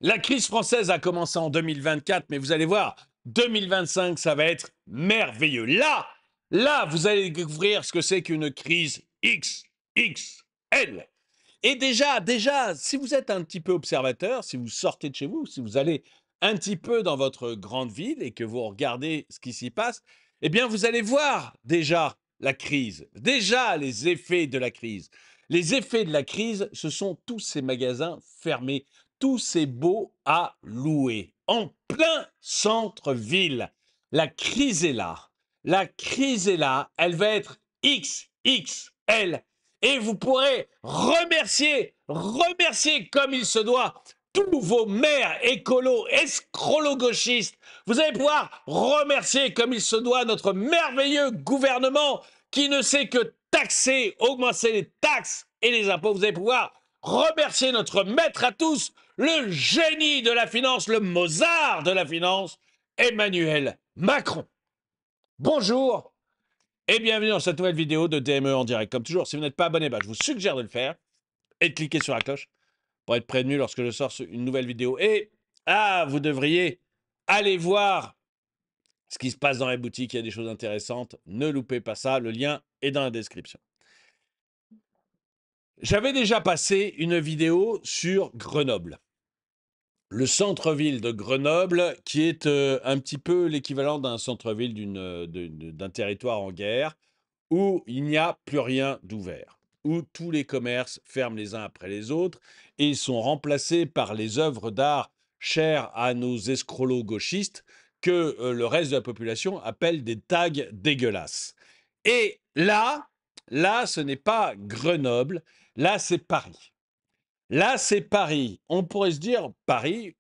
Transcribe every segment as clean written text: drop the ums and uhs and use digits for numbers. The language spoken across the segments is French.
La crise française a commencé en 2024, mais vous allez voir, 2025, ça va être merveilleux. Là, vous allez découvrir ce que c'est qu'une crise XXL. Et déjà, si vous êtes un petit peu observateur, si vous sortez de chez vous, si vous allez un petit peu dans votre grande ville et que vous regardez ce qui s'y passe, eh bien, vous allez voir déjà la crise, déjà les effets de la crise. Les effets de la crise, ce sont tous ces magasins fermés, tous ces baux à louer, en plein centre-ville. La crise est là. La crise est là. Elle va être XXL. Et vous pourrez remercier comme il se doit tous vos maires écolos, escrolo-gauchistes. Vous allez pouvoir remercier comme il se doit notre merveilleux gouvernement qui ne sait que taxer, augmenter les taxes et les impôts. Vous allez pouvoir remercier notre maître à tous, le génie de la finance, le Mozart de la finance, Emmanuel Macron. Bonjour et bienvenue dans cette nouvelle vidéo de DME en direct. Comme toujours, si vous n'êtes pas abonné, je vous suggère de le faire et de cliquer sur la cloche pour être prévenu lorsque je sors une nouvelle vidéo. Et vous devriez aller voir ce qui se passe dans les boutiques. Il y a des choses intéressantes. Ne loupez pas ça. Le lien est dans la description. J'avais déjà passé une vidéo sur Grenoble. Le centre-ville de Grenoble, qui est un petit peu l'équivalent d'un centre-ville d'un territoire en guerre, où il n'y a plus rien d'ouvert, où tous les commerces ferment les uns après les autres et sont remplacés par les œuvres d'art chères à nos escrolos gauchistes que le reste de la population appelle des tags dégueulasses. Et là, ce n'est pas Grenoble, là, c'est Paris. Là, c'est Paris. On pourrait se dire, Paris,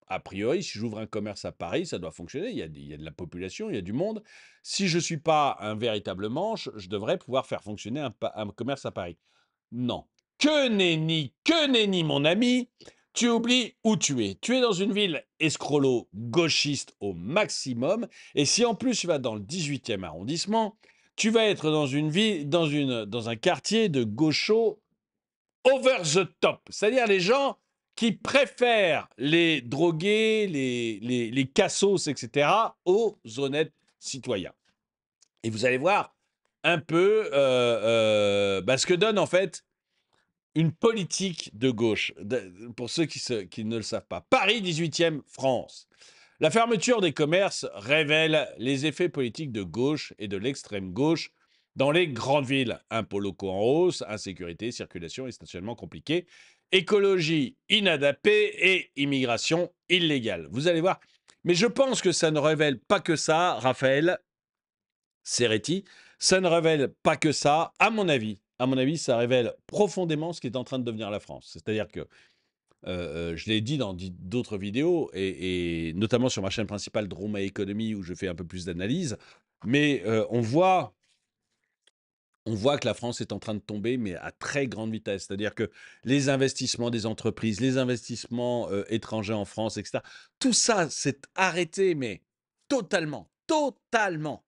a priori, si j'ouvre un commerce à Paris, ça doit fonctionner. Il y a de la population, il y a du monde. Si je ne suis pas un véritable manche, je devrais pouvoir faire fonctionner un commerce à Paris. Non. Que nenni, mon ami. Tu oublies où tu es. Tu es dans une ville escrolo-gauchiste au maximum. Et si en plus tu vas dans le 18e arrondissement, tu vas être dans une ville, dans un quartier de gauchos over the top. C'est-à-dire les gens qui préfèrent les drogués, les cassos, etc., aux honnêtes citoyens. Et vous allez voir un peu ce que donne en fait une politique de gauche, pour ceux qui ne le savent pas. Paris 18e, France. La fermeture des commerces révèle les effets politiques de gauche et de l'extrême gauche dans les grandes villes. Impôts locaux en hausse, insécurité, circulation et stationnement compliqué, écologie inadaptée et immigration illégale. Vous allez voir. Mais je pense que ça ne révèle pas que ça, Raphaël Serretti. Ça ne révèle pas que ça, à mon avis. À mon avis, ça révèle profondément ce qui est en train de devenir la France. C'est-à-dire que je l'ai dit dans d'autres vidéos, et notamment sur ma chaîne principale Droma Economy, où je fais un peu plus d'analyse, mais on voit que la France est en train de tomber, mais à très grande vitesse. C'est-à-dire que les investissements des entreprises, les investissements étrangers en France, etc., tout ça s'est arrêté, mais totalement, totalement.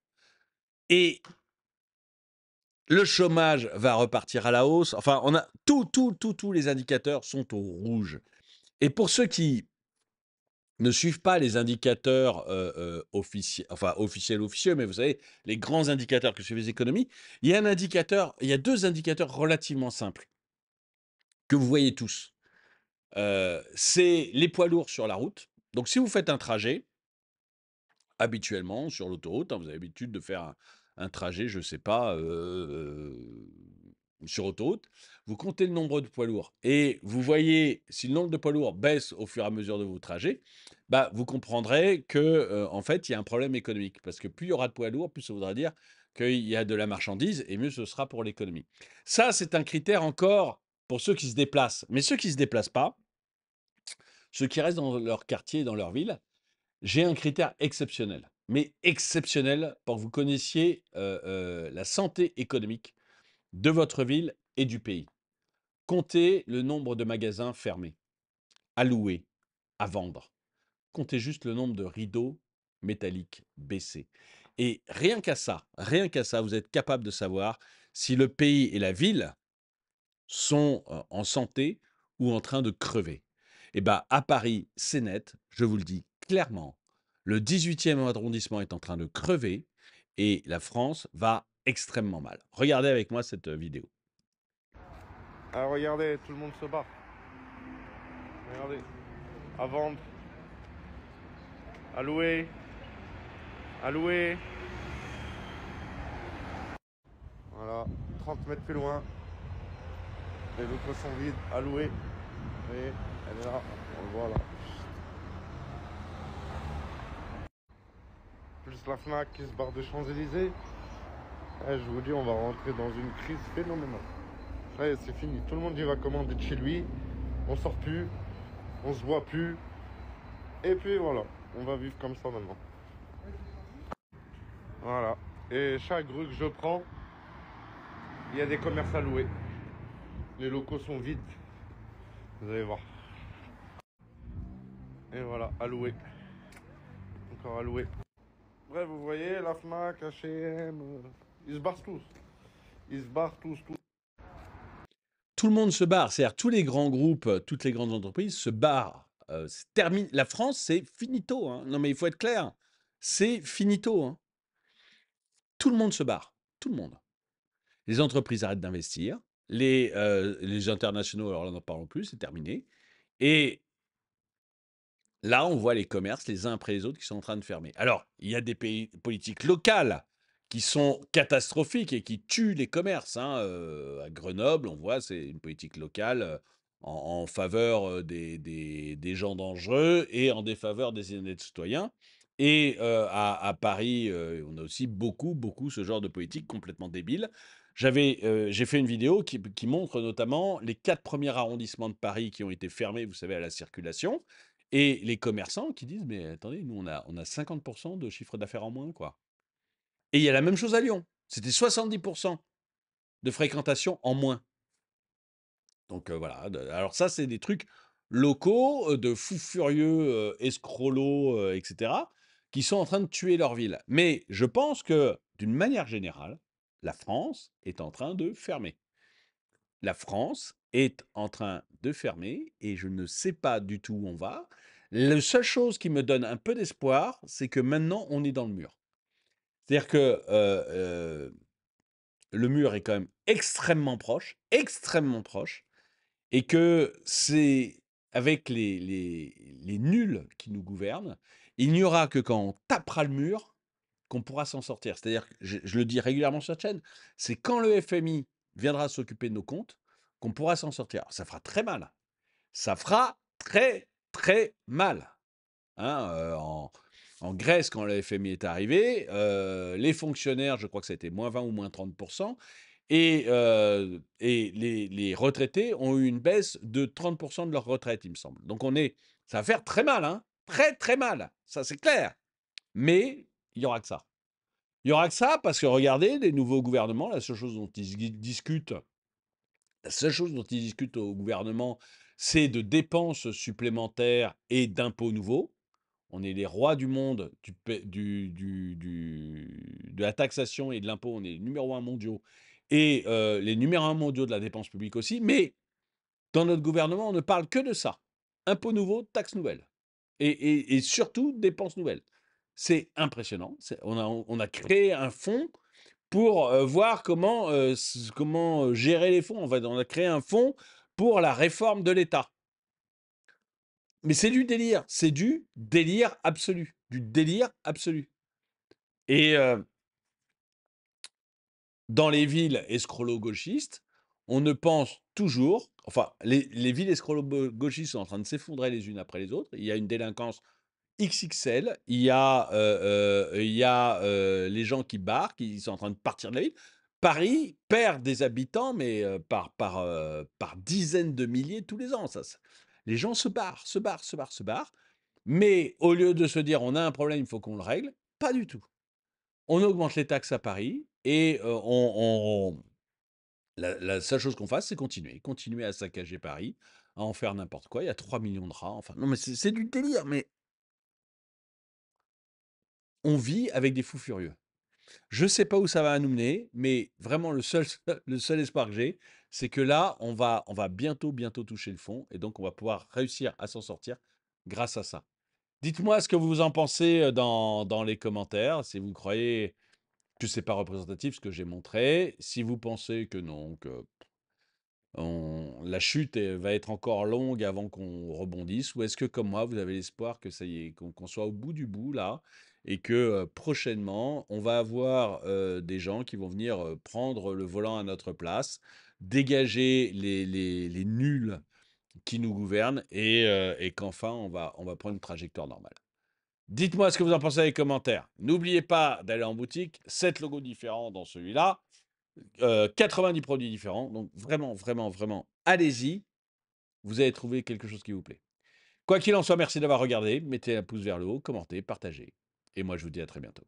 Et le chômage va repartir à la hausse. Enfin, on a tous les indicateurs sont au rouge. Et pour ceux qui ne suivent pas les indicateurs officiels, mais vous savez, les grands indicateurs que suivent les économies, il y a deux indicateurs relativement simples que vous voyez tous. C'est les poids lourds sur la route. Donc, si vous faites un trajet, habituellement, sur l'autoroute, vous avez l'habitude de faire un trajet, je ne sais pas, sur autoroute, vous comptez le nombre de poids lourds et vous voyez si le nombre de poids lourds baisse au fur et à mesure de vos trajets, vous comprendrez que, en fait, il y a un problème économique. Parce que plus il y aura de poids lourds, plus ça voudra dire qu'il y a de la marchandise et mieux ce sera pour l'économie. Ça, c'est un critère encore pour ceux qui se déplacent. Mais ceux qui ne se déplacent pas, ceux qui restent dans leur quartier, dans leur ville, j'ai un critère exceptionnel, mais exceptionnel pour que vous connaissiez la santé économique de votre ville et du pays. Comptez le nombre de magasins fermés, à louer, à vendre. Comptez juste le nombre de rideaux métalliques baissés. Et rien qu'à ça, vous êtes capable de savoir si le pays et la ville sont en santé ou en train de crever. Et bah, à Paris, c'est net, je vous le dis clairement. Le 18e arrondissement est en train de crever et la France va extrêmement mal. Regardez avec moi cette vidéo. Ah, regardez, tout le monde se barre. Regardez. À vendre, à louer, à louer. Voilà, 30 mètres plus loin. Les locaux sont vides, à louer. Vous voyez, elle est là, on le voit là. Plus la Fnac qui se barre des Champs-Élysées. Je vous dis, on va rentrer dans une crise phénoménale. Ça y est, c'est fini. Tout le monde y va commander de chez lui. On sort plus, on se voit plus. Et puis voilà, on va vivre comme ça maintenant. Voilà. Et chaque rue que je prends, il y a des commerces à louer. Les locaux sont vides. Vous allez voir. Et voilà, à louer. Encore à louer. Bref, vous voyez, la Fnac, H&M, ils se barrent tous. Ils se barrent tous. Tout le monde se barre, c'est-à-dire tous les grands groupes, toutes les grandes entreprises se barrent. La France, c'est finito, hein. Non, mais il faut être clair, c'est finito, hein. Tout le monde se barre, tout le monde. Les entreprises arrêtent d'investir, les internationaux, alors là, n'en parlons plus, c'est terminé. Et là, on voit les commerces, les uns après les autres, qui sont en train de fermer. Alors, il y a des politiques locales qui sont catastrophiques et qui tuent les commerces, hein. À Grenoble, on voit, c'est une politique locale en faveur des gens dangereux et en défaveur des honnêtes citoyens. Et à Paris, on a aussi beaucoup ce genre de politique complètement débile. J'ai fait une vidéo qui montre notamment les 4 premiers arrondissements de Paris qui ont été fermés, vous savez, à la circulation. Et les commerçants qui disent: «Mais attendez, nous on a 50 de chiffre d'affaires en moins, quoi». Et il y a la même chose à Lyon. C'était 70 de fréquentation en moins. Donc voilà, alors ça, c'est des trucs locaux, de fous furieux, escrolos, et cetera, qui sont en train de tuer leur ville. Mais je pense que, d'une manière générale, la France est en train de fermer. La France est en train de fermer et je ne sais pas du tout où on va. La seule chose qui me donne un peu d'espoir, c'est que maintenant on est dans le mur. C'est-à-dire que le mur est quand même extrêmement proche, et que c'est avec les nuls qui nous gouvernent, il n'y aura que quand on tapera le mur qu'on pourra s'en sortir. C'est-à-dire que je le dis régulièrement sur cette chaîne, c'est quand le FMI viendra s'occuper de nos comptes qu'on pourra s'en sortir. Alors, ça fera très mal. Ça fera très mal. Hein, en Grèce, quand le FMI est arrivé, les fonctionnaires, je crois que ça a été -20 ou -30%, et les retraités ont eu une baisse de 30% de leur retraite, il me semble. Donc ça va faire très mal, hein, très mal, ça c'est clair. Mais il y aura que ça. Il y aura que ça parce que regardez, les nouveaux gouvernements, la seule chose dont ils discutent au gouvernement, c'est de dépenses supplémentaires et d'impôts nouveaux. On est les rois du monde de la taxation et de l'impôt, on est les numéro 1 mondiaux et les numéros 1 mondiaux de la dépense publique aussi, mais dans notre gouvernement, on ne parle que de ça. Impôts nouveaux, taxes nouvelles et surtout dépenses nouvelles. C'est impressionnant. On a créé un fonds pour voir comment gérer les fonds. En fait, on a créé un fonds pour la réforme de l'État. Mais c'est du délire absolu, du délire absolu. Et dans les villes escrolo-gauchistes, on ne pense toujours, enfin, les villes escrolo-gauchistes sont en train de s'effondrer les unes après les autres. Il y a une délinquance XXL, il y a les gens qui barrent, qui sont en train de partir de la ville. Paris perd des habitants, mais par dizaines de milliers tous les ans. Les gens se barrent, se barrent, se barrent, se barrent. Mais au lieu de se dire on a un problème, il faut qu'on le règle, pas du tout. On augmente les taxes à Paris et la seule chose qu'on fasse, c'est continuer à saccager Paris, à en faire n'importe quoi. Il y a 3 millions de rats. Enfin, non, mais c'est du délire. Mais on vit avec des fous furieux. Je sais pas où ça va nous mener, mais vraiment le seul espoir que j'ai, c'est que là, on va bientôt, bientôt toucher le fond et donc on va pouvoir réussir à s'en sortir grâce à ça. Dites-moi ce que vous en pensez, dans les commentaires, si vous croyez que c'est pas représentatif ce que j'ai montré, si vous pensez que non, que la chute va être encore longue avant qu'on rebondisse, ou est-ce que comme moi, vous avez l'espoir que ça y est, qu'on soit au bout du bout là, et que prochainement, on va avoir des gens qui vont venir prendre le volant à notre place, dégager les nuls qui nous gouvernent, et qu'enfin, on va prendre une trajectoire normale. Dites-moi ce que vous en pensez dans les commentaires. N'oubliez pas d'aller en boutique, 7 logos différents dans celui-là. 90 produits différents. Donc vraiment, vraiment, vraiment, allez-y. Vous allez trouver quelque chose qui vous plaît. Quoi qu'il en soit, merci d'avoir regardé. Mettez un pouce vers le haut, commentez, partagez. Et moi, je vous dis à très bientôt.